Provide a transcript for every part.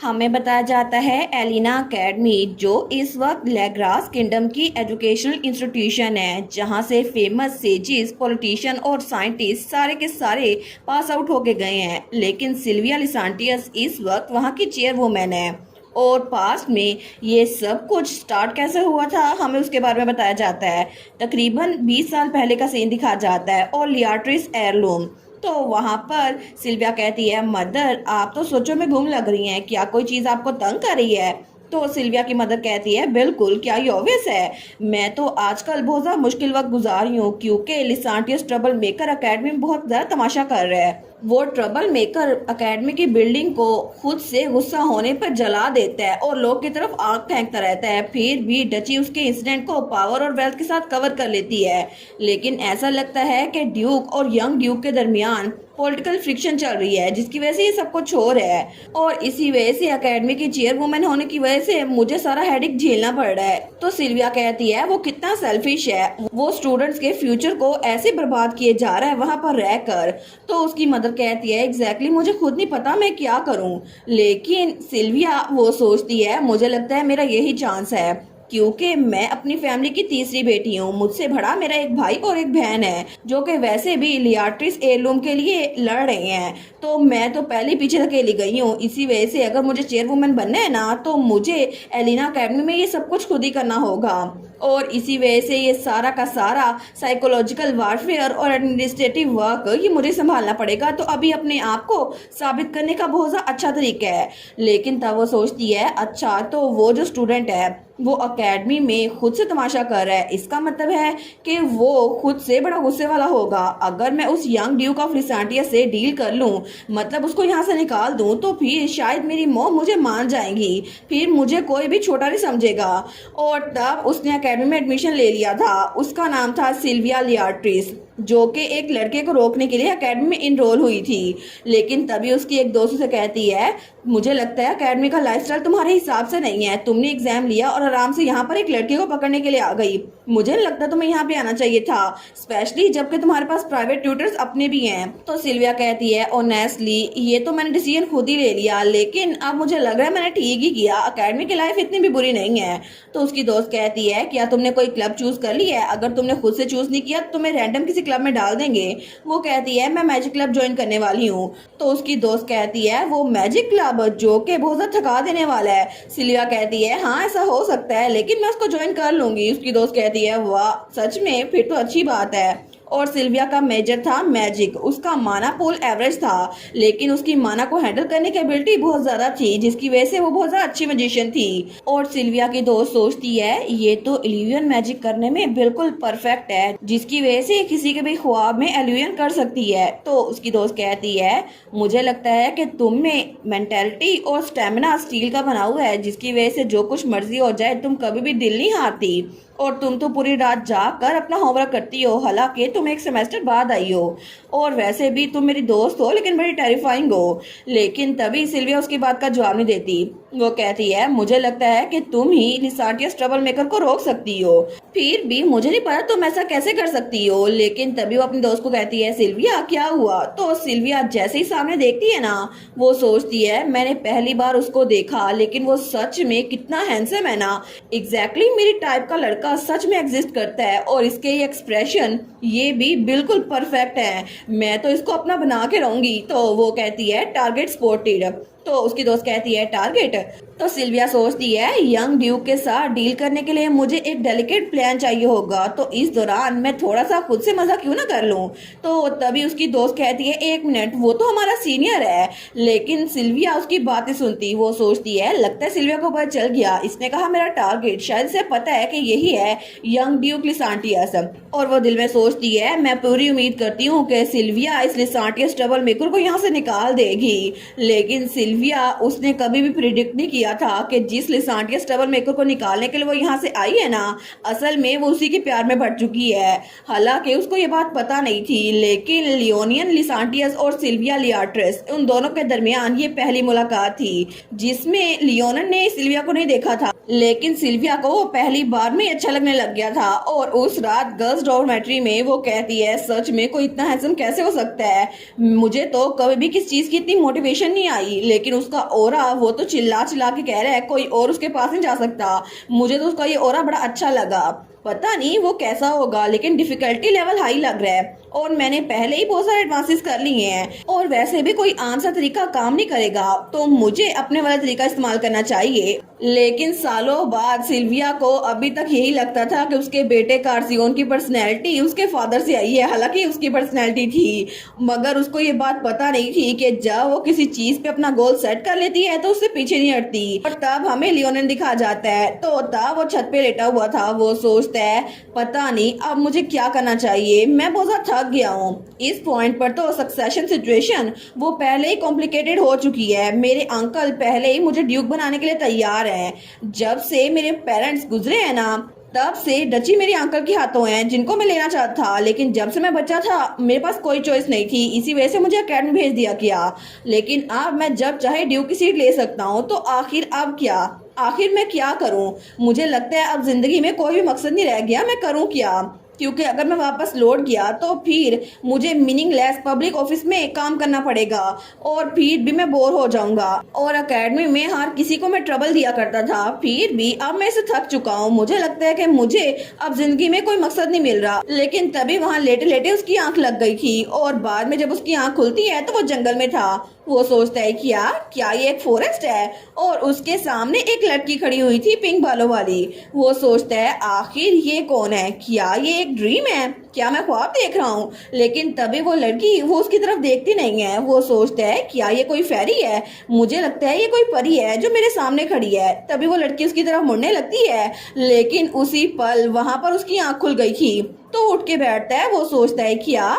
हमें बताया जाता है एलिना एकेडमी जो इस वक्त लेग्रास किंगडम की एजुकेशनल इंस्टीट्यूशन है जहां से फेमस सेजिस पॉलिटिशियन और साइंटिस्ट सारे के सारे पास आउट होके गए हैं। लेकिन सिल्विया लिसांटियस इस वक्त वहां की चेयरवुमेन है। और पास्ट में ये सब कुछ स्टार्ट कैसे हुआ था हमें उसके बारे में बताया जाता है। तकरीबन 20 साल पहले का सीन दिखाया जाता है और लियाट्रिस एयरलूम। तो वहां पर सिल्विया कहती है, मदर आप तो सोचो में गुम लग रही हैं, क्या कोई चीज़ आपको तंग कर रही है? तो सिल्विया की मदर कहती है, बिल्कुल, क्या ये ऑब्वियस है? मैं तो आजकल बहुत ज़्यादा मुश्किल वक्त गुजार रही हूँ क्योंकि लिसांटियस ट्रबल मेकर अकेडमी में बहुत ज़्यादा तमाशा कर रहा है। वो ट्रबल मेकर अकेडमी की बिल्डिंग को खुद से गुस्सा होने पर जला देता है और लोग की तरफ आग फेंकता रहता है। फिर भी डची उसके इंसिडेंट को पावर और वेल्थ के साथ कवर कर लेती है। लेकिन ऐसा लगता है कि ड्यूक और यंग ड्यूक के दरमियान पॉलिटिकल फ्रिक्शन चल रही है जिसकी वजह से ये सब कुछ हो रहा है। और इसी वजह से अकेडमी की चेयरवुमेन होने की वजह से मुझे सारा हेडेक झेलना पड़ रहा है। तो सिल्विया कहती है वो कितना सेल्फिश है, वो स्टूडेंट्स के फ्यूचर को ऐसे बर्बाद किए जा रहा है वहां पर रहकर। तो उसकी मदर कहती है, एग्जैक्टली मुझे खुद नहीं पता मैं क्या करूं। लेकिन सिल्विया वो सोचती है, मुझे लगता है मेरा यही चांस है क्योंकि मैं अपनी फैमिली की तीसरी बेटी हूँ। मुझसे बड़ा मेरा एक भाई और एक बहन है जो कि वैसे भी लियाट्रिस एयरलूम के लिए लड़ रहे हैं। तो मैं तो पहले पीछे धकेली गई हूँ। इसी वजह से अगर मुझे चेयरवुमेन बनना है ना तो मुझे एलिना अकेडमी में ये सब कुछ खुद ही करना होगा। और इसी वजह से ये सारा का सारा साइकोलॉजिकल वारफेयर और एडमिनिस्ट्रेटिव वर्क ये मुझे संभालना पड़ेगा। तो अभी अपने आप को साबित करने का बहुत ज़्यादा अच्छा तरीका है। लेकिन तब वो सोचती है, अच्छा तो वो जो स्टूडेंट है वो अकेडमी में खुद से तमाशा कर रहा है, इसका मतलब है कि वो खुद से बड़ा गुस्से वाला होगा। अगर मैं उस यंग ड्यूक ऑफ लिसांटियस से डील कर लूं, मतलब उसको यहाँ से निकाल दूं, तो फिर शायद मेरी मॉम मुझे मान जाएंगी, फिर मुझे कोई भी छोटा नहीं समझेगा। और तब उसने अकेडमी में एडमिशन ले लिया था। उसका नाम था सिल्विया लियाट्रिस, जो कि एक लड़के को रोकने के लिए अकेडमी में इनरोल हुई थी। लेकिन तभी उसकी एक दोस्त से कहती है, मुझे लगता है अकेडमी का लाइफस्टाइल तुम्हारे हिसाब से नहीं है। तुमने एग्जाम लिया और आराम से यहाँ पर एक लड़के को पकड़ने के लिए आ गई। मुझे नहीं लगता तुम्हें यहाँ पे आना चाहिए था, स्पेशली जबकि तुम्हारे पास प्राइवेट ट्यूटर्स अपने भी हैं। तो सिल्विया कहती है, ऑनेस्टली ये तो मैंने डिसीजन खुद ही ले लिया, लेकिन अब मुझे लग रहा है मैंने ठीक ही किया। अकेडमी की लाइफ इतनी भी बुरी नहीं है। तो उसकी दोस्त कहती है, क्या तुमने कोई क्लब चूज कर लिया है? अगर तुमने खुद से चूज नहीं किया तो तुम्हें रैंडम किसी क्लब में डाल देंगे। वो कहती है, मैं मैजिक क्लब ज्वाइन करने वाली हूँ। तो उसकी दोस्त कहती है, वो मैजिक क्लब जो कि बहुत ज्यादा थका देने वाला है। सिल्विया कहती है, हाँ ऐसा हो सकता है, लेकिन मैं उसको ज्वाइन कर लूंगी। उसकी दोस्त कहती है, वाह सच में, फिर तो अच्छी बात है। और सिल्विया का मेजर था मैजिक। उसका माना पूल एवरेज था, लेकिन उसकी माना को हैंडल करने की एबिलिटी बहुत ज्यादा थी, जिसकी वजह से वो बहुत ज्यादा अच्छी मैजिशियन थी। और सिल्विया की दोस्त सोचती है, ये तो इल्यूजन मैजिक करने में बिल्कुल परफेक्ट है, जिसकी वजह से किसी के भी ख्वाब में इल्यूजन कर सकती है। तो उसकी दोस्त कहती है, मुझे लगता है कि तुम में मेंटेलिटी और स्टेमिना स्टील का बना हुआ है, जिसकी वजह से जो कुछ मर्जी हो जाए तुम कभी भी दिल नहीं हारती। और तुम तो पूरी रात जाकर अपना होमवर्क करती हो, हालांकि तुम एक सेमेस्टर बाद आई हो। और वैसे भी तुम मेरी दोस्त हो, लेकिन बड़ी टेरिफाइंग हो। लेकिन तभी सिल्विया उसकी बात का जवाब नहीं देती। वो कहती है, मुझे लगता है कि तुम ही लिसांटियस ट्रबल मेकर को रोक सकती हो। फिर भी मुझे नहीं पता तुम ऐसा कैसे कर सकती हो। लेकिन तभी वो अपनी दोस्त को कहती है, सिल्विया क्या हुआ? तो सिल्विया जैसे ही सामने देखती है ना, वो सोचती है, मैंने पहली बार उसको देखा, लेकिन वो सच में कितना हैंडसम है ना। एग्जैक्टली मेरी टाइप का लड़का सच में एग्जिस्ट करता है। और इसके ये एक्सप्रेशन ये भी बिल्कुल परफेक्ट है। मैं तो इसको अपना बना के रहूंगी। तो वो कहती है, टारगेट स्पॉटेड। तो उसकी दोस्त कहती है, टारगेट? तो सिल्विया सोचती है, यंग ड्यूक के साथ डील करने के लिए मुझे एक डेलिकेट प्लान चाहिए होगा, तो इस दौरान मैं थोड़ा सा खुद से मजा क्यों ना कर लूं। तो तभी उसकी दोस्त कहती है, एक मिनट, वो तो हमारा सीनियर है। लेकिन सिल्विया उसकी बातें सुनती। वो सोचती है, लगता है सिल्विया को पता चल गया, इसने कहा मेरा टारगेट, शायद से पता है कि यही है यंग ड्यूक लिसांटियस। और वो दिल में सोचती है, मैं पूरी उम्मीद करती हूँ कि सिल्विया इस लिसांटियस ट्रबल मेकर को यहाँ से निकाल देगी। लेकिन सिल्विया उसने कभी भी प्रिडिक्ट नहीं किया था कि जिस लिसांटियस ट्रबल मेकर को निकालने के लिए वो यहाँ से आई है ना, असल में वो उसी के प्यार में पड़ चुकी है। हालांकि उसको ये बात पता नहीं थी, लेकिन लियोनियन लिसांटियस और सिल्विया लियाट्रिस, उन दोनों के दरमियान ये पहली मुलाकात थी जिसमें लियोनन ने सिल्विया को नहीं देखा था। लेकिन सिल्विया को वो पहली बार में ही अच्छा लगने लग गया था। और उस रात गर्ल्स डॉर्मेट्री में वो कहती है, सच में कोई इतना हैंडसम कैसे हो सकता है, मुझे तो कभी भी किस चीज की इतनी मोटिवेशन नहीं आई। लेकिन उसका ओरा, वो तो चिल्ला चिल्ला के कह रहा है कोई और उसके पास नहीं जा सकता। मुझे तो उसका ये ओरा बड़ा अच्छा लगा। पता नहीं वो कैसा होगा, लेकिन डिफिकल्टी लेवल हाई लग रहा है और मैंने पहले ही बहुत सारे एडवांसेस कर लिए हैं और वैसे भी कोई आम सा तरीका काम नहीं करेगा, तो मुझे अपने वाला तरीका इस्तेमाल करना चाहिए। लेकिन सालों बाद सिल्विया को अभी तक यही लगता था कि उसके बेटे कार्सियोन की पर्सनैलिटी उसके फादर से आई है। हालांकि उसकी पर्सनैलिटी थी, मगर उसको ये बात पता नहीं थी कि जब वो किसी चीज पे अपना गोल सेट कर लेती है तो उससे पीछे नहीं हटती। और तब हमें लियोनेल दिखा जाता है, तो तब वो छत पे लेटा हुआ था। वो सोचता है, पता नहीं अब मुझे क्या करना चाहिए, मैं बहुत ज्यादा थक गया हूँ। इस पॉइंट पर तो सक्सेशन सिचुएशन वो पहले ही कॉम्प्लिकेटेड हो चुकी है। मेरे अंकल पहले ही मुझे ड्यूक बनाने के लिए तैयार हैं। जब से मेरे पेरेंट्स गुजरे हैं ना, तब से डची मेरे अंकल के हाथों हैं, जिनको मैं लेना चाहता था। लेकिन जब से मैं बच्चा था मेरे पास कोई चॉइस नहीं थी, इसी वजह से मुझे अकेडमी भेज दिया गया। लेकिन अब मैं जब चाहे ड्यूक की सीट ले सकता हूँ, तो आखिर अब क्या, आखिर मैं क्या करूं? मुझे लगता है अब जिंदगी में कोई भी मकसद नहीं रह गया, मैं करूं क्या? क्योंकि अगर मैं वापस लौट गया तो फिर मुझे मीनिंगलेस पब्लिक ऑफिस में काम करना पड़ेगा और फिर भी मैं बोर हो जाऊंगा। और एकेडमी में हर किसी को मैं ट्रबल दिया करता था, फिर भी अब मैं इसे थक चुका हूँ। मुझे लगता है कि मुझे अब जिंदगी में कोई मकसद नहीं मिल रहा। लेकिन तभी वहाँ लेटे लेटे उसकी आंख लग गई थी और बाद में जब उसकी आंख खुलती है तो वो जंगल में था। वो सोचता है क्या ये एक फॉरेस्ट है, और उसके सामने एक लड़की खड़ी हुई थी पिंक बालों वाली। वो सोचता है आखिर ये कौन है, क्या ये एक ड्रीम है, क्या मैं ख्वाब देख रहा हूँ? लेकिन तभी वो लड़की वो उसकी तरफ देखती नहीं है। वो सोचता है क्या ये कोई फेरी है, मुझे लगता है ये कोई परी है जो मेरे सामने खड़ी है। तभी वो लड़की उसकी तरफ मुड़ने लगती है, लेकिन उसी पल वहां पर उसकी आंख खुल गई थी। तो उठ के बैठता है। वो सोचता है क्या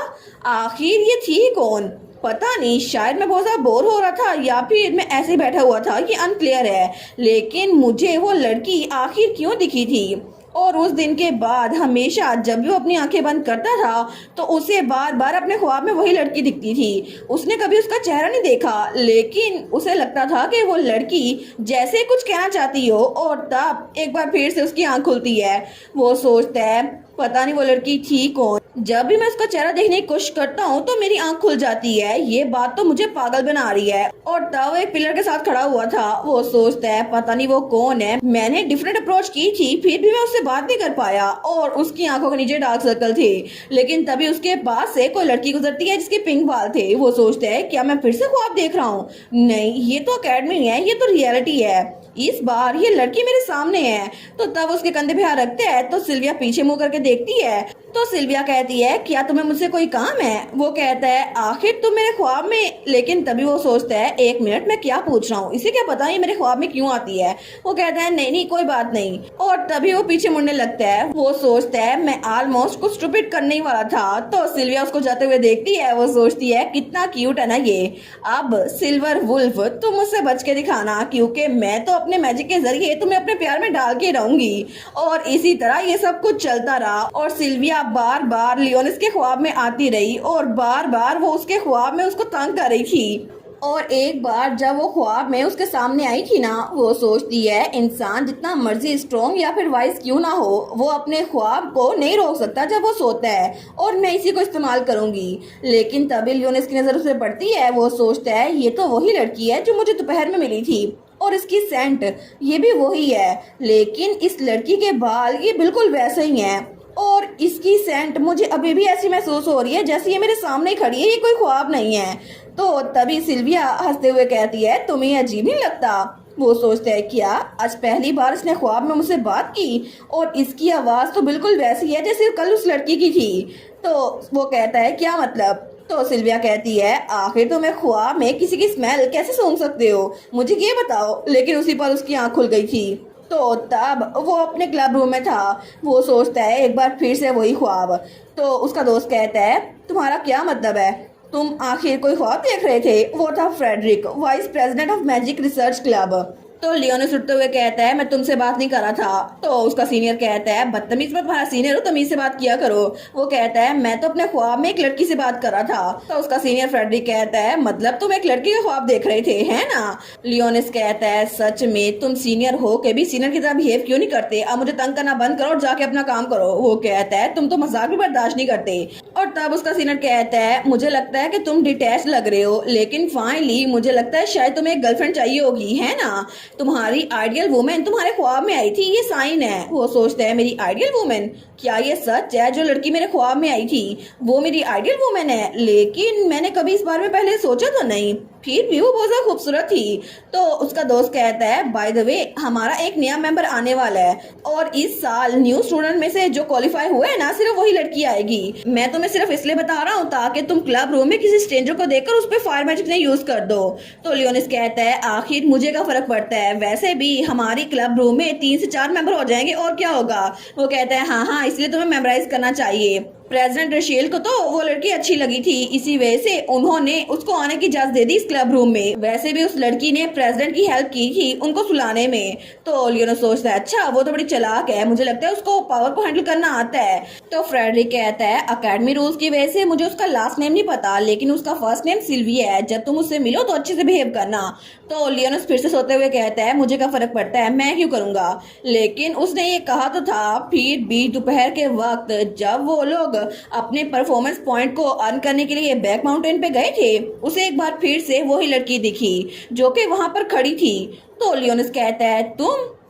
आखिर ये थी कौन? पता नहीं, शायद मैं बहुत ज्यादा बोर हो रहा था या फिर मैं ऐसे ही बैठा हुआ था, ये अनक्लियर है। लेकिन मुझे वो लड़की आखिर क्यों दिखी थी? और उस दिन के बाद हमेशा जब भी वो अपनी आंखें बंद करता था तो उसे बार बार अपने ख्वाब में वही लड़की दिखती थी। उसने कभी उसका चेहरा नहीं देखा, लेकिन उसे लगता था कि वो लड़की जैसे कुछ कहना चाहती हो। और तब एक बार फिर से उसकी आंख खुलती है। वो सोचता है पता नहीं वो लड़की थी कौन। जब भी मैं उसका चेहरा देखने की कोशिश करता हूँ तो मेरी आंख खुल जाती है। ये बात तो मुझे पागल बना रही है। और तब एक पिलर के साथ खड़ा हुआ था। वो सोचता है पता नहीं वो कौन है, मैंने डिफरेंट अप्रोच की थी फिर भी मैं उससे बात नहीं कर पाया। और उसकी आंखों के नीचे डार्क सर्कल थे। लेकिन तभी उसके पास से कोई लड़की गुजरती है जिसके पिंक बाल थे। वो सोचता है क्या मैं फिर से ख्वाब देख रहा हूँ? नहीं, ये तो अकेडमी है, ये तो रियलिटी है। इस बार ये लड़की मेरे सामने है। तो तब उसके कंधे पे हाथ रखते हैं तो सिल्विया पीछे मुंह करके देखती है। तो सिल्विया कहती है क्या तुम्हें मुझसे कोई काम है? वो कहता है आखिर तुम मेरे ख्वाब में। लेकिन तभी वो सोचता है एक मिनट, मैं क्या पूछ रहा हूँ, इसे क्या पता ये मेरे ख्वाब में क्यों आती है? वो कहता है नहीं नहीं कोई बात नहीं। और तभी वो पीछे मुड़ने लगता है। वो सोचता है मैं ऑलमोस्ट कुछ स्टूपिड करने ही वाला था। तो सिल्विया उसको जाते हुए देखती है। वो सोचती है कितना क्यूट है ना ये। अब सिल्वर वुल्फ तुम मुझसे बच के दिखाना, क्योंकि मैं तो अपने मैजिक के जरिए तुम्हें अपने प्यार में डाल के रहूंगी। और इसी तरह ये सब कुछ चलता रहा और सिल्विया बार बार लियोनिस के ख्वाब में आती रही और बार बार वो उसके ख्वाब में उसको तंग कर रही थी। और एक बार जब वो ख्वाब में उसके सामने आई थी ना, वो सोचती है इंसान जितना मर्जी स्ट्रॉन्ग या फिर वाइज क्यों ना हो, वो अपने ख्वाब को नहीं रोक सकता जब वो सोता है, और मैं इसी को इस्तेमाल करूंगी। लेकिन तभी लियोनिस की नजर उसे पड़ती है। वो सोचता है ये तो वही लड़की है जो मुझे दोपहर में मिली थी और इसकी सेंट ये भी वही है। लेकिन इस लड़की के बाल ये बिल्कुल वैसे ही हैं और इसकी सेंट मुझे अभी भी ऐसी महसूस हो रही है जैसे ये मेरे सामने खड़ी है, ये कोई ख्वाब नहीं है। तो तभी सिल्विया हंसते हुए कहती है तुम्हें अजीब नहीं लगता? वो सोचता है क्या आज पहली बार इसने ख्वाब में मुझसे बात की और इसकी आवाज तो बिल्कुल वैसी है जैसे कल उस लड़की की थी। तो वो कहता है क्या मतलब? तो सिल्विया कहती है आखिर तुम्हें ख्वाब में किसी की स्मेल कैसे सूंघ सकते हो, मुझे ये बताओ। लेकिन उसी पर उसकी आंख खुल गई थी। तो तब वो अपने क्लब रूम में था। वो सोचता है एक बार फिर से वही ख्वाब। तो उसका दोस्त कहता है तुम्हारा क्या मतलब है, तुम आखिर कोई ख्वाब देख रहे थे? वो था Frederick, vice president of magic research club. तो लियोनिस उठते हुए कहता है मैं तुमसे बात नहीं कर रहा था। तो उसका सीनियर कहता है बदतमीज, मैं तुम्हारा सीनियर हूँ, तमीज से बात किया करो। वो कहता है मैं तो अपने ख्वाब में एक लड़की से बात कर रहा था। तो उसका सीनियर फ्रेडरिक कहता है मतलब तुम एक लड़की का ख्वाब देख रहे थे, है ना? लियोनिस कहता है सच में तुम सीनियर हो के भी सीनियर की तरह बिहेव क्यों नहीं करते? अब मुझे तंग करना बंद करो और जाके अपना काम करो। वो कहता है तुम तो मजाक भी बर्दाश्त नहीं करते। और तब उसका सीनियर कहता है मुझे लगता है कि तुम डिटैच लग रहे हो, लेकिन फाइनली मुझे लगता है शायद तुम्हें एक गर्लफ्रेंड चाहिए होगी, है ना? तुम्हारी आइडियल वुमेन तुम्हारे ख्वाब में आई थी, ये साइन है। वो सोचता है मेरी आइडियल वुमेन, क्या ये सच है? जो लड़की मेरे ख्वाब में आई थी वो मेरी आइडियल वुमेन है, लेकिन मैंने कभी इस बारे में पहले सोचा तो नहीं, फिर भी वो बहुत ज्यादा खूबसूरत थी। तो उसका दोस्त कहता है बाय द वे हमारा एक नया मेंबर आने वाला है और इस साल न्यू स्टूडेंट में से जो क्वालिफाई हुए हैं ना सिर्फ वही लड़की आएगी। मैं तुम्हें सिर्फ इसलिए बता रहा हूँ ताकि तुम क्लब रूम में किसी स्ट्रेंजर को देखकर उस पर फायर मैजिक नहीं यूज कर दो। तो लियोनिस कहता है आखिर मुझे क्या फर्क पड़ता है, वैसे भी हमारी क्लब रूम में 3 से 4 मेंबर हो जाएंगे और क्या होगा। वो कहता है हाँ इसलिए तुम्हें मेमोराइज करना चाहिए। प्रेसिडेंट रशेल को तो वो लड़की अच्छी लगी थी, इसी वजह से उन्होंने उसको आने की इजाजत दे दी इस क्लब रूम में। वैसे भी उस लड़की ने प्रेसिडेंट की हेल्प की थी उनको सुलाने में। तो लियोनिस सोचता है अच्छा वो तो बड़ी चालाक है, मुझे लगता है उसको पावर को हैंडल करना आता है। तो फ्रेडरिक कहता है अकेडमी रूल्स की वजह से मुझे उसका लास्ट नेम नहीं पता, लेकिन उसका फर्स्ट नेम सिल्विया है। जब तुम उससे मिलो तो अच्छे से बिहेव करना। तो लियोनिस फिर से सोते हुए कहता है मुझे क्या फर्क पड़ता है, मैं क्यों करूंगा? लेकिन उसने ये कहा तो था। फिर भी दोपहर के वक्त जब वो लोग अपने परफॉर्मेंस पॉइंट को अर्न करने के लिए बैक माउंटेन पे गए थे, उसे एक बार फिर से वही लड़की दिखी जो कि वहां पर खड़ी थी। तो लियोनिस कहता है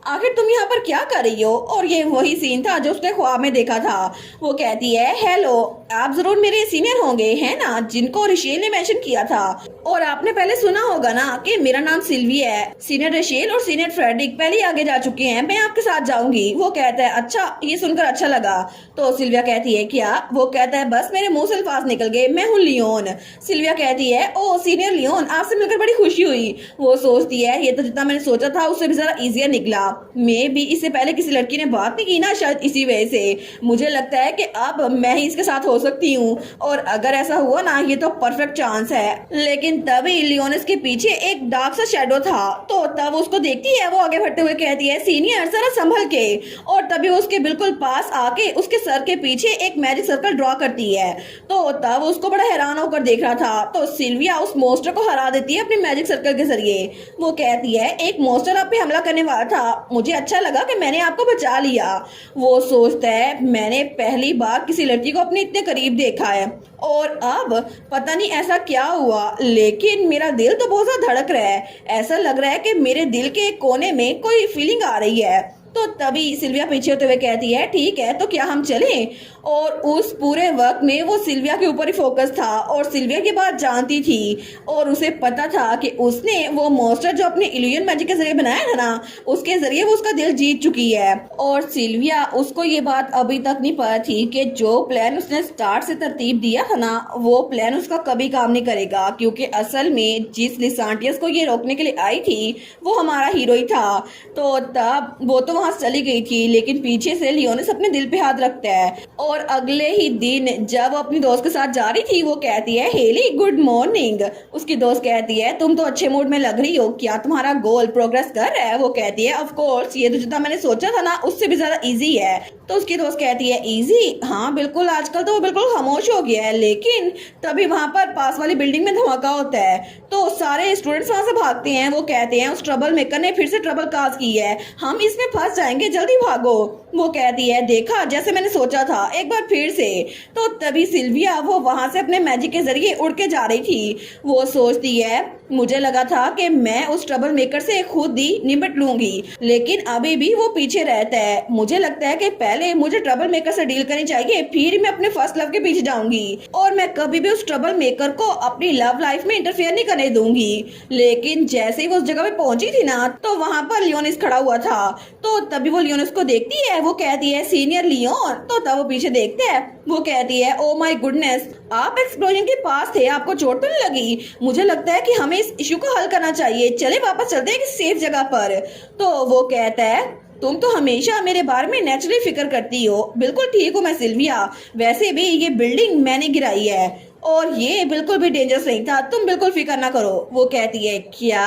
आखिर तुम यहाँ पर क्या कर रही हो? और ये वही सीन था जो उसने ख्वाब में देखा था। वो कहती है हेलो, आप जरूर मेरे सीनियर होंगे, है ना, जिनको रशेल ने मेंशन किया था। और आपने पहले सुना होगा ना कि मेरा नाम सिल्वी है। सीनियर रशेल और सीनियर फ्रेडरिक पहले आगे जा चुके हैं, मैं आपके साथ जाऊंगी। वो कहता है अच्छा, ये सुनकर अच्छा लगा। तो सिल्विया कहती है क्या? वो कहता है बस मेरे मुंह से अल्फाज निकल गए, मैं हूँ लियोन। सिल्विया कहती है ओ सीनियर लियोन, आपसे मिलकर बड़ी खुशी हुई। वो सोचती है ये तो जितना मैंने सोचा था उससे भी ज्यादा इजियर निकला। मैं भी इससे पहले किसी लड़की ने बात नहीं की ना, शायद इसी वजह से मुझे लगता है कि अब मैं ही इसके साथ हो सकती हूँ। और अगर ऐसा हुआ ना ये तो परफेक्ट चांस है। लेकिन तभी लियोनिस के पीछे एक डार्क सा शैडो था। तो तब उसको देखती है, वो आगे बढ़ते हुए कहती है सीनियर जरा संभल के। और तभी उसके बिल्कुल पास आके उसके सर के पीछे एक मैजिक सर्कल ड्रॉ करती है। तो तब उसको बड़ा हैरान होकर देख रहा था। तो सिल्विया उस मोस्टर को हरा देती है अपने मैजिक सर्कल के जरिए। वो कहती है एक मोस्टर आप पे हमला करने वाला था, मुझे अच्छा लगा कि मैंने आपको बचा लिया। वो सोचता है मैंने पहली बार किसी लड़की को अपने इतने करीब देखा है और अब पता नहीं ऐसा क्या हुआ, लेकिन मेरा दिल तो बहुत ज्यादा धड़क रहा है। ऐसा लग रहा है कि मेरे दिल के कोने में कोई फीलिंग आ रही है। तो तभी सिल्विया पीछे होते हुए कहती है ठीक है तो क्या हम चलें? और उस पूरे वक्त में वो सिल्विया के ऊपर ही फोकस था और सिल्विया की बात जानती थी और उसे पता था कि उसने वो मॉन्स्टर जो अपने इल्यूजन मैजिक के जरिए बनाया था ना, उसके जरिए वो उसका दिल जीत चुकी है। और सिल्विया उसको ये बात अभी तक नहीं पता थी कि जो प्लान उसने स्टार्ट से तरतीब दिया था ना, वो प्लान उसका कभी काम नहीं करेगा, क्योंकि असल में जिस लिसांटियस को ये रोकने के लिए आई थी वो हमारा हीरो ही था। तो तब वो तो वहां चली गई थी, लेकिन पीछे से लियोनिस अपने दिल पे हाथ रखता है। और अगले ही दिन जब अपनी दोस्त के साथ जा रही थी, वो कहती है हेली गुड मॉर्निंग। उसकी दोस्त कहती है तुम तो अच्छे मूड में लग रही हो, क्या तुम्हारा गोल प्रोग्रेस कर रहा है? वो कहती है ऑफ कोर्स, ये तो जितना मैंने सोचा था ना उससे भी ज्यादा इजी है। तो उसकी दोस्त कहती है इजी? हाँ बिल्कुल, आजकल तो वो बिल्कुल खामोश हो गया है। लेकिन तभी वहां पर पास वाली बिल्डिंग में धमाका होता है तो सारे स्टूडेंट्स वहां से भागते हैं। वो कहते हैं उस ट्रबल मेकर ने फिर से ट्रबल काज की है, हम इसमें फंस जाएंगे, जल्दी भागो। वो कहती है देखा जैसे मैंने सोचा था, एक बार फिर से। तो तभी सिल्विया वो वहां से अपने मैजिक के जरिए उड़ के जा रही थी। वो सोचती है मुझे लगा था कि मैं उस ट्रबल मेकर से खुद ही निपट लूंगी, लेकिन अभी भी वो पीछे रहता है। मुझे लगता है कि पहले मुझे ट्रबल मेकर से डील करनी चाहिए, फिर मैं अपने फर्स्ट लव के पीछे जाऊंगी और मैं कभी भी उस ट्रबल मेकर को अपनी लव लाइफ में इंटरफेयर नहीं करने दूंगी। लेकिन जैसे ही वो उस जगह पे पहुंची थी ना, तो वहां पर लियोनिस खड़ा हुआ था। तो तभी वो लियोनिस को देखती है, वो कहती है सीनियर लियोन। तो तब वो पीछे देखते हैं, वो कहती है ओ माय गुडनेस, आप एक्सप्लोजन के पास थे, आपको चोट तो नहीं लगी? मुझे लगता है कि हमें इस इशू को हल करना चाहिए, चले वापस चलते हैं किसी सेफ जगह पर। तो वो कहता है तुम तो हमेशा मेरे बारे में नेचुरली फिक्र करती हो। बिल्कुल ठीक हूँ मैं सिल्विया, वैसे भी ये बिल्डिंग मैंने गिराई है और ये बिल्कुल भी डेंजरस नहीं था, तुम बिल्कुल फिक्र ना करो। वो कहती है क्या?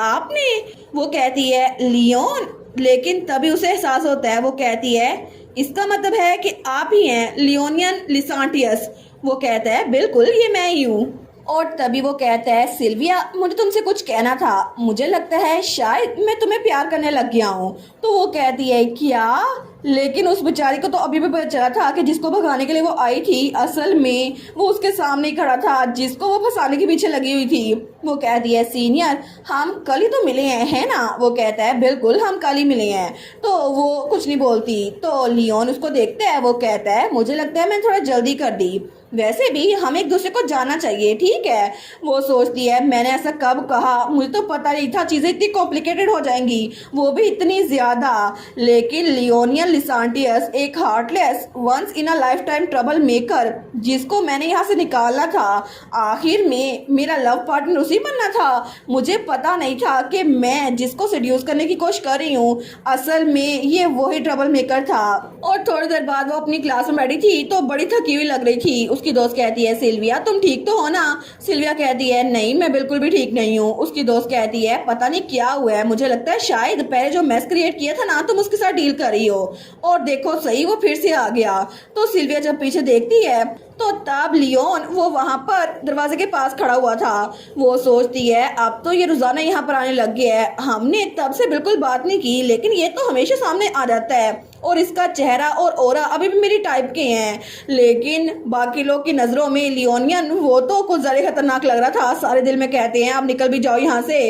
आपने? वो कहती है लियोन, लेकिन तभी उसे एहसास होता है। वो कहती है इसका मतलब है कि आप ही हैं लियोनियन लिसांटियस। वो कहता है बिल्कुल, ये मैं ही हूँ। और तभी वो कहता है सिल्विया, मुझे तुमसे कुछ कहना था। मुझे लगता है शायद मैं तुम्हें प्यार करने लग गया हूँ। तो वो कहती है क्या? लेकिन उस बेचारी को तो अभी भी पता चला था कि जिसको भगाने के लिए वो आई थी असल में वो उसके सामने ही खड़ा था, जिसको वो फंसाने के पीछे लगी हुई थी। वो कहती है सीनियर, हम कल ही तो मिले हैं, है ना? वो कहता है बिल्कुल, हम कल ही मिले हैं। तो वो कुछ नहीं बोलती। तो लियोन उसको देखता है। वो कहता है मुझे लगता है मैंने थोड़ा जल्दी कर दी, वैसे भी हम एक दूसरे को जानना चाहिए, ठीक है? वो सोचती है मैंने ऐसा कब कहा, मुझे तो पता नहीं था चीज़ें इतनी कॉम्प्लिकेटेड हो जाएंगी, वो भी इतनी ज़्यादा। लेकिन लियोनियन लिसांटियस एक heartless once in a lifetime troublemaker, जिसको मैंने यहाँ से निकालना था, आखिर में मेरा लव पार्टनर उसी बनना था। मुझे पता नहीं था कि मैं जिसको सेड्यूस करने की कोशिश कर रही हूँ असल में ये वही ट्रबल मेकर था। और थोड़ी देर बाद वो अपनी क्लास में बैठी थी तो बड़ी थकी हुई लग रही थी। उसकी दोस्त कहती है सिल्विया, तुम ठीक तो हो ना? सिल्विया कहती है नहीं, मैं बिल्कुल भी ठीक नहीं हूँ। उसकी दोस्त कहती है पता नहीं क्या हुआ है, मुझे लगता है शायद पहले जो मैस क्रिएट किया था ना तुम उसके साथ डील कर रही हो, और देखो सही वो फिर से आ गया। तो सिल्विया जब पीछे देखती है तो तब लियोन वो वहां पर दरवाजे के पास खड़ा हुआ था। वो सोचती है अब तो ये रोजाना यहाँ पर आने लग गया है, हमने तब से बिल्कुल बात नहीं की लेकिन ये तो हमेशा सामने आ जाता है, और इसका चेहरा और ओरा अभी भी मेरी टाइप के हैं। लेकिन बाकी लोग की नज़रों में लियोनियन वो तो कुछ ज़्यादा खतरनाक लग रहा था। सारे दिल में कहते हैं आप निकल भी जाओ यहाँ से।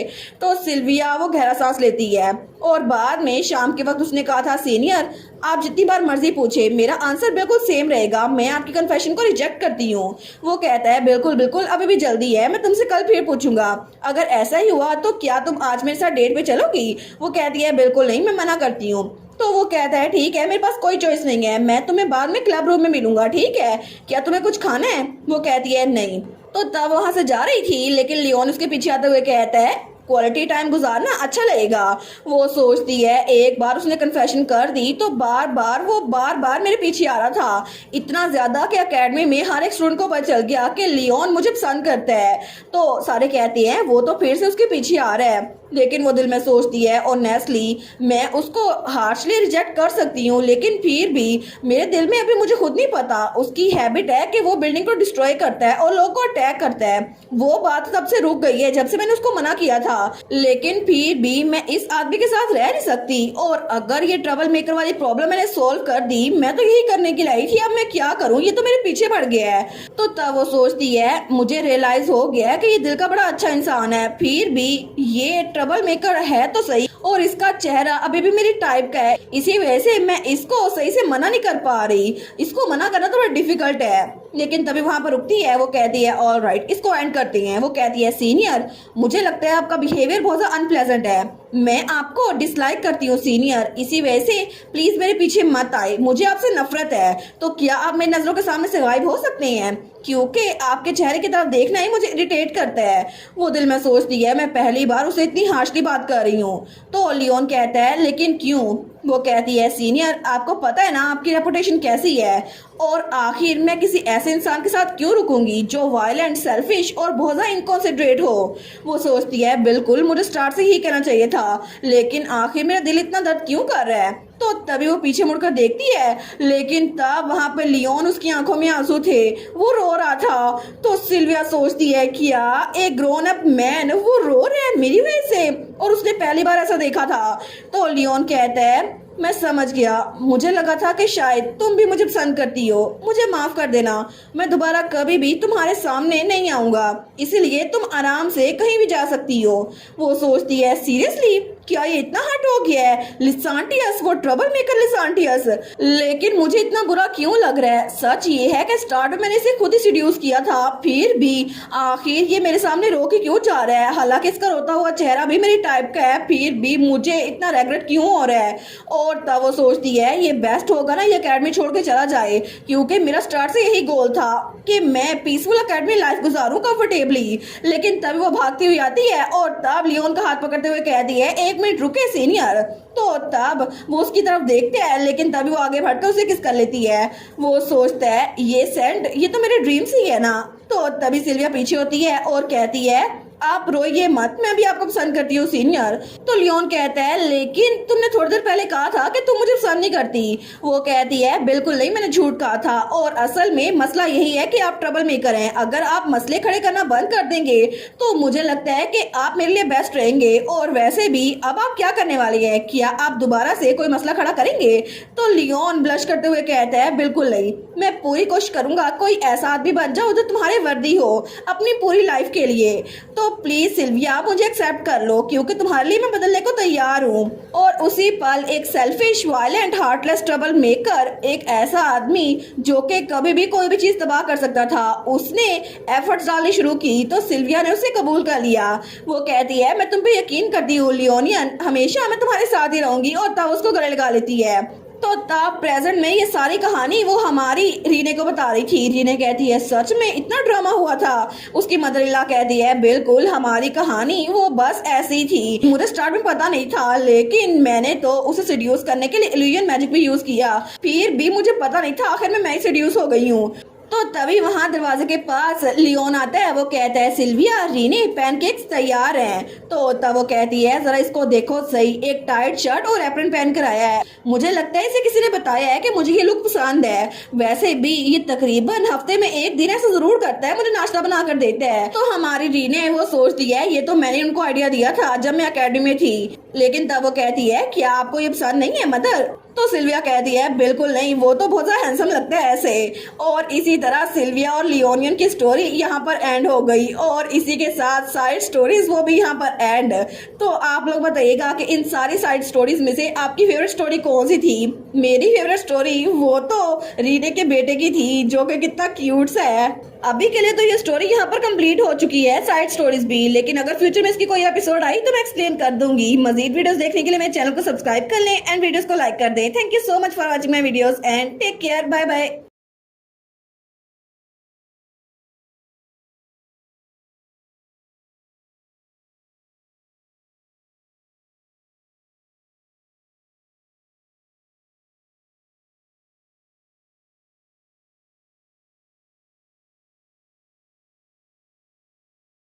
तो सिल्विया वो गहरा सांस लेती है। और बाद में शाम के वक्त उसने कहा था सीनियर, आप जितनी बार मर्जी पूछे मेरा आंसर बिल्कुल सेम रहेगा, मैं आपकी कन्फेशन को रिजेक्ट करती हूँ। वो कहता है बिल्कुल बिल्कुल, अभी भी जल्दी है, मैं तुमसे कल फिर पूछूंगा। अगर ऐसा ही हुआ तो क्या तुम आज मेरे साथ डेट पे चलोगी? वो कहती है बिल्कुल नहीं, मैं मना करती हूँ। तो वो कहता है ठीक है, मेरे पास कोई चॉइस नहीं है, मैं तुम्हें बाद में क्लब रूम में मिलूंगा, ठीक है? क्या तुम्हें कुछ खाना है? वो कहती है नहीं। तो तब वहां से जा रही थी लेकिन लियोन उसके पीछे आते हुए कहता है क्वालिटी टाइम गुजारना अच्छा लगेगा। वो सोचती है एक बार उसने कन्फेशन कर दी तो बार बार मेरे पीछे आ रहा था, इतना ज्यादा कि एकेडमी में हर एक स्टूडेंट को पता चल गया कि लियोन मुझे पसंद करता है। तो सारे कहते हैं वो तो फिर से उसके पीछे आ रहा है, लेकिन वो दिल में सोचती है ऑनेस्टली मैं उसको हार्शली रिजेक्ट कर सकती हूँ, लेकिन फिर भी मेरे दिल में अभी मुझे खुद नहीं पता। उसकी हैबिट है कि वो बिल्डिंग को डिस्ट्रॉय करता है और लोगों को अटैक करता है। वो बात तब से रुक गई है जब से मैंने उसको मना किया था, लेकिन फिर भी मैं इस आदमी के साथ रह नहीं सकती, और अगर ये ट्रबल मेकर वाली प्रॉब्लम मैंने सोल्व कर दी, मैं तो यही करने की लाई थी, अब मैं क्या करूँ, ये तो मेरे पीछे पड़ गया है। तो तब वो सोचती है मुझे रियलाइज हो गया है कि ये दिल का बड़ा अच्छा इंसान है, फिर भी ये ट्रबल मेकर है तो सही, और इसका चेहरा अभी भी मेरी टाइप का है, इसी वजह से मैं इसको सही से मना नहीं कर पा रही, इसको मना करना थोड़ा डिफिकल्ट है। लेकिन तभी वहां पर रुकती है। वो कहती है ऑल राइट, इसको एंड करते हैं। वो कहती है सीनियर, मुझे लगता है आपका बिहेवियर बहुत ज्यादा अनप्लेजेंट है, मैं आपको डिसलाइक करती हूँ सीनियर, इसी वजह से प्लीज मेरे पीछे मत आए, मुझे आपसे नफरत है। तो क्या आप मेरी नजरों के सामने से गायब हो सकते हैं, क्योंकि आपके चेहरे की तरफ देखना ही मुझे इरिटेट करता है। वो दिल में सोचती है मैं पहली बार उसे इतनी हार्शली बात कर रही हूँ। तो लियोन कहता है लेकिन क्यों? वो कहती है सीनियर, आपको पता है ना आपकी रेपुटेशन कैसी है, और आखिर मैं किसी ऐसे इंसान के साथ क्यों रुकूंगी जो वायलेंट, सेल्फिश और बहुत ज्यादा इनकॉन्सेंट्रेट हो। वो सोचती है बिल्कुल मुझे स्टार्ट से ही कहना चाहिए था, लेकिन आखिर मेरा दिल इतना दर्द क्यों कर रहा है। तो तभी वो पीछे मुड़कर देखती है, लेकिन तब वहां पे लियोन, उसकी आंखों में आंसू थे, वो रो रहा था। तो सिल्विया सोचती है क्या एक ग्रोन अप मैन वो रो रहा है मेरी वजह से, और उसने पहली बार ऐसा देखा था। तो लियोन कहता है मैं समझ गया, मुझे लगा था कि शायद तुम भी मुझे पसंद करती हो, मुझे माफ कर देना, मैं दोबारा कभी भी तुम्हारे सामने नहीं आऊंगा, इसलिए तुम आराम से कहीं भी जा सकती हो। वो सोचती है सीरियसली क्या ये इतना हट हो गया है, लिसांटियस वो ट्रबल मेकर लिसांटियस, लेकिन मुझे इतना बुरा क्यों लग रहा है। सच ये है कि स्टार्ट में मैंने इसे खुद ही सीड्यूस किया था, फिर भी आखिर ये मेरे सामने रो के क्यों जा रहा है, हालांकि इसका रोता हुआ चेहरा भी मेरी टाइप का है, फिर भी मुझे इतना रेग्रेट क्यों हो रहा है। और तब वो सोचती है ये बेस्ट होगा ना ये एकेडमी छोड़ के चला जाए, क्योंकि मेरा स्टार्ट से यही गोल था कि मैं पीसफुल एकेडमी लाइफ गुजारूं कंफर्टेबली। लेकिन तभी वो भागती हुई आती है और तब लियोन का हाथ पकड़ते हुए कहती है एक मिनट रुके सीनियर। तो तब वो उसकी तरफ देखते हैं, लेकिन तभी वो आगे बढ़कर उसे किस कर लेती है। वो सोचता है ये सेंड ये तो मेरे ड्रीम्स ही है ना। तो तभी सिल्विया पीछे होती है और कहती है आप रोइए मत, मैं भी आपको पसंद करती हूँ सीनियर। तो लियोन कहता है लेकिन तुमने थोड़ी देर पहले कहा था कि तुम मुझे पसंद नहीं करती। वो कहती है बिल्कुल नहीं, मैंने झूठ कहा था और असल में मसला यही है कि आप ट्रबल मेकर हैं। अगर आप मसले खड़े करना बंद कर देंगे तो मुझे लगता है कि आप मेरे लिए बेस्ट रहेंगे। और वैसे भी अब आप क्या करने वाली है, क्या आप दोबारा से कोई मसला खड़ा करेंगे? तो लियोन ब्लश करते हुए कहता है बिल्कुल नहीं, मैं पूरी कोशिश करूंगा कोई ऐसा आदमी बन जाओ जो तुम्हारे वर्दी हो अपनी पूरी लाइफ के लिए। तो प्लीज सिल्विया मुझे एक्सेप्ट कर लो क्योंकि तुम्हारे लिए मैं बदलने को तैयार हूँ। और उसी पल एक selfish violent heartless trouble maker, एक ऐसा आदमी जो कि कभी भी कोई भी चीज तबाह कर सकता था, उसने एफर्ट्स डालनी शुरू की तो सिल्विया ने उसे कबूल कर लिया। वो कहती है मैं तुम पे यकीन करती हूँ लियोनियन, हमेशा मैं तुम्हारे साथ ही रहूंगी। और तब उसको गले लगा लेती है। तो तब प्रेजेंट में ये सारी कहानी वो हमारी रीने को बता रही थी। रीने कहती है सच में इतना ड्रामा हुआ था? उसकी मदर इन लॉ कहती है बिल्कुल, हमारी कहानी वो बस ऐसी थी, मुझे स्टार्ट में पता नहीं था लेकिन मैंने तो उसे सिड्यूस करने के लिए इल्यूजन मैजिक भी यूज किया, फिर भी मुझे पता नहीं था, आखिर में मैं सिड्यूस हो गई हूँ। तो तभी वहां दरवाजे के पास लियोन आता है। वो कहता है सिल्विया रीने पैनकेक्स तैयार हैं। तो तब वो कहती है जरा इसको देखो सही, एक टाइट शर्ट और एप्रन पहन कर आया है, मुझे लगता है इसे किसी ने बताया है कि मुझे ये लुक पसंद है। वैसे भी ये तकरीबन हफ्ते में एक दिन ऐसा जरूर करता है, मुझे नाश्ता बना कर देता है। तो हमारी रीने वो सोचती है ये तो मैंने उनको आइडिया दिया था जब मैं अकेडमी में थी। लेकिन तब वो कहती है क्या आपको ये पसंद नहीं है मदर? तो सिल्विया कहती है बिल्कुल नहीं, वो तो बहुत ज्यादा हैंडसम लगता है ऐसे। और इसी तरह सिल्विया और लियोनियन की स्टोरी यहाँ पर एंड हो गई और इसी के साथ साइड स्टोरीज वो भी यहाँ पर एंड। तो आप लोग बताइएगा कि इन सारी साइड स्टोरीज में से आपकी फेवरेट स्टोरी कौन सी थी? मेरी फेवरेट स्टोरी वो तो रीने के बेटे की थी जो कि कितना क्यूट सा है। अभी के लिए तो ये स्टोरी यहाँ पर कंप्लीट हो चुकी है, साइड स्टोरीज भी, लेकिन अगर फ्यूचर में इसकी कोई एपिसोड आई तो मैं एक्सप्लेन कर दूंगी। मजीद वीडियोस देखने के लिए मेरे चैनल को सब्सक्राइब कर लें एंड वीडियोस को लाइक कर दें। Thank you so much for watching my videos and take care, bye bye.